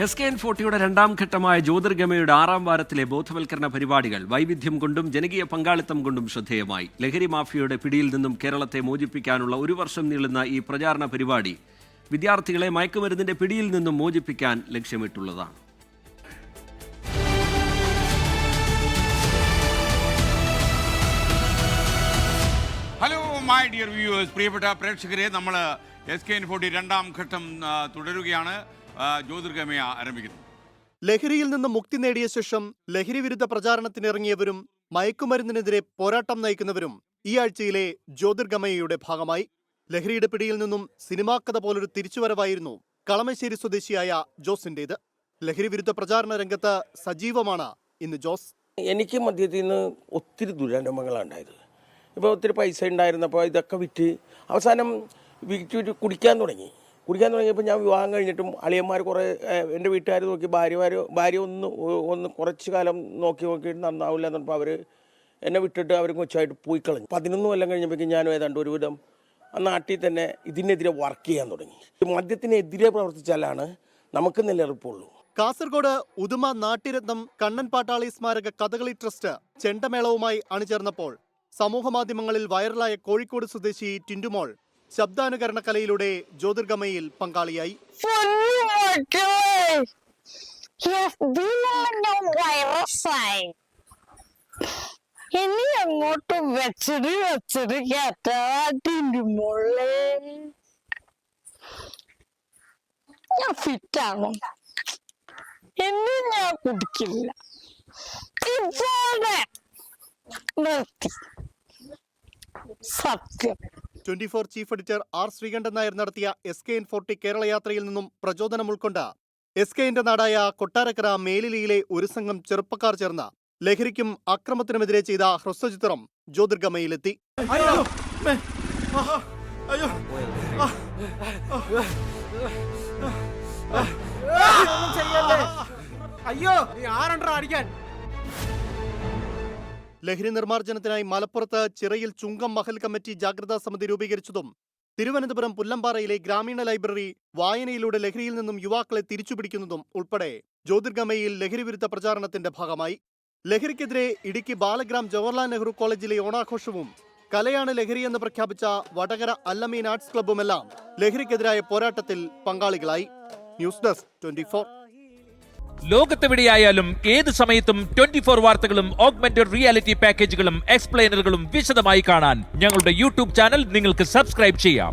SKN40 രണ്ടാം ഘട്ടമായ ജ്യോതിർഗമയുടെ 6ാം വാരത്തിലെ ബോധവൽക്കരണ പരിപാടികൾ വൈവിധ്യം കൊണ്ടും ജനകീയ പങ്കാളിത്തം കൊണ്ടും ശ്രദ്ധേയമായി. ലഹരി മാഫിയയുടെ പിടിയിൽ നിന്നും കേരളത്തെ മോചിപ്പിക്കാനുള്ള 1 വർഷം നീളുന്ന ഈ പ്രചാരണ പരിപാടി വിദ്യാർത്ഥികളെ മയക്കുമരുന്നിന്റെ പിടിയിൽ നിന്നും മോചിപ്പിക്കാൻ ലക്ഷ്യമിട്ടുള്ളതാണ്. ഹലോ മൈ ഡിയർ വ്യൂവേഴ്സ്, പ്രിയപ്പെട്ട പ്രേക്ഷകരെ, നമ്മൾ SKN40 രണ്ടാം ഘട്ടം തുടരുകയാണ്. ജ്യോതിർഗമയ ആരംഭിക്കുന്നു. ലഹരിയിൽ നിന്ന് മുക്തി നേടിയ ശേഷം ലഹരി വിരുദ്ധ പ്രചാരണത്തിനിറങ്ങിയവരും മയക്കുമരുന്നിനെതിരെ പോരാട്ടം നയിക്കുന്നവരും ഈ ആഴ്ചയിലെ ജ്യോതിർഗമയയുടെ ഭാഗമായി. ലഹരിയുടെ പിടിയിൽ നിന്നും സിനിമാ കഥ പോലൊരു തിരിച്ചുവരവായിരുന്നു കളമശ്ശേരി സ്വദേശിയായ ജോസിന്റേത്. ലഹരി വിരുദ്ധ പ്രചാരണ രംഗത്ത് സജീവമാണ് ഇന്ന് ജോസ്. എനിക്ക് മദ്യത്തിൽ നിന്ന് ഒത്തിരി ദുരനുഭവങ്ങളാണ് ഉണ്ടായത്. ഇപ്പോൾ ഒത്തിരി പൈസ ഉണ്ടായിരുന്നപ്പോൾ ഇതൊക്കെ വിറ്റ് അവസാനം വിറ്റ് കുടിക്കാൻ തുടങ്ങിയപ്പോൾ ഞാൻ വിവാഹം കഴിഞ്ഞിട്ടും അളിയന്മാർ കുറേ എൻ്റെ വീട്ടുകാർ നോക്കി ഭാര്യ ഒന്ന് കുറച്ച് കാലം നോക്കിയിട്ട് നന്നാവില്ല എന്ന് പറഞ്ഞപ്പോൾ അവർ എന്നെ വിട്ടിട്ട് അവർ കൊച്ചായിട്ട് പോയി കളഞ്ഞു. 11 കൊല്ലം കഴിഞ്ഞപ്പോഴേക്കും ഞാൻ ഏതാണ്ട് ഒരുവിധം ആ നാട്ടിൽ തന്നെ ഇതിനെതിരെ വർക്ക് ചെയ്യാൻ തുടങ്ങി. മദ്യത്തിനെതിരെ പ്രവർത്തിച്ചാലാണ് നമുക്ക് നിലനിൽപ്പുള്ളൂ. കാസർഗോഡ് ഉദുമ നാട്യരത്നം കണ്ണൻ പാട്ടാളി സ്മാരക കഥകളി ട്രസ്റ്റ് ചെണ്ടമേളവുമായി അണിചേർന്നപ്പോൾ സമൂഹമാധ്യമങ്ങളിൽ വൈറലായ കോഴിക്കോട് സ്വദേശി ടിൻഡുമോൾ ശബ്ദാനുകരണ കലയിലൂടെ ജ്യോതിർഗമയിൽ പങ്കാളിയായി. ഇനി അങ്ങോട്ട് വെച്ചിട്ട് കേട്ടാ ഞാൻ ഫിറ്റാണോ? ഇനി ഞാൻ കുടിക്കില്ല. ഇതോടെ നിർത്തി. സത്യം. 24 chief editor R Sreekandan Nair നടത്തിയ SKN40 കേരള യാത്രയിൽ നിന്നും പ്രചോദനം ഉൾക്കൊണ്ട SKന്റെ നാടായ കൊട്ടാരക്കര മേലിലിയിലെ ഒരു സംഘം ചെറുപ്പക്കാർ ചേർന്ന ലഹരിക്കും അക്രമത്തിനുമെതിരെ ചെയ്ത ഹ്രസ്വചിത്രം ജ്യോതിർഗമയിലെത്തി. ലഹരി നിർമ്മാർജ്ജനത്തിനായി മലപ്പുറത്ത് ചിറയിൽ ചുങ്കം മഹൽ കമ്മിറ്റി ജാഗ്രതാ സമിതി രൂപീകരിച്ചതും തിരുവനന്തപുരം പുല്ലമ്പാറയിലെ ഗ്രാമീണ ലൈബ്രറി വായനയിലൂടെ ലഹരിയിൽ നിന്നും യുവാക്കളെ തിരിച്ചുപിടിക്കുന്നതും ഉൾപ്പെടെ ജ്യോതിർഗമയിൽ ലഹരി വിരുദ്ധ പ്രചാരണത്തിന്റെ ഭാഗമായി. ലഹരിക്കെതിരെ ഇടുക്കി ബാലഗ്രാം ജവഹർലാൽ നെഹ്റു കോളേജിലെ ഓണാഘോഷവും കലയാണ് ലഹരിയെന്ന് പ്രഖ്യാപിച്ച വടകര അല്ലമീൻ ആർട്സ് ക്ലബ്ബുമെല്ലാം ലഹരിക്കെതിരായ പോരാട്ടത്തിൽ പങ്കാളികളായി. News desk 24. ലോകത്തെവിടെയായാലും ഏത് സമയത്തും 24 വാർത്തകളും ഓഗ്മെന്റഡ് റിയാലിറ്റി പാക്കേജുകളും എക്സ്പ്ലെയിനറുകളും വിശദമായി കാണാൻ ഞങ്ങളുടെ യൂട്യൂബ് ചാനൽ നിങ്ങൾക്ക് സബ്സ്ക്രൈബ് ചെയ്യാം.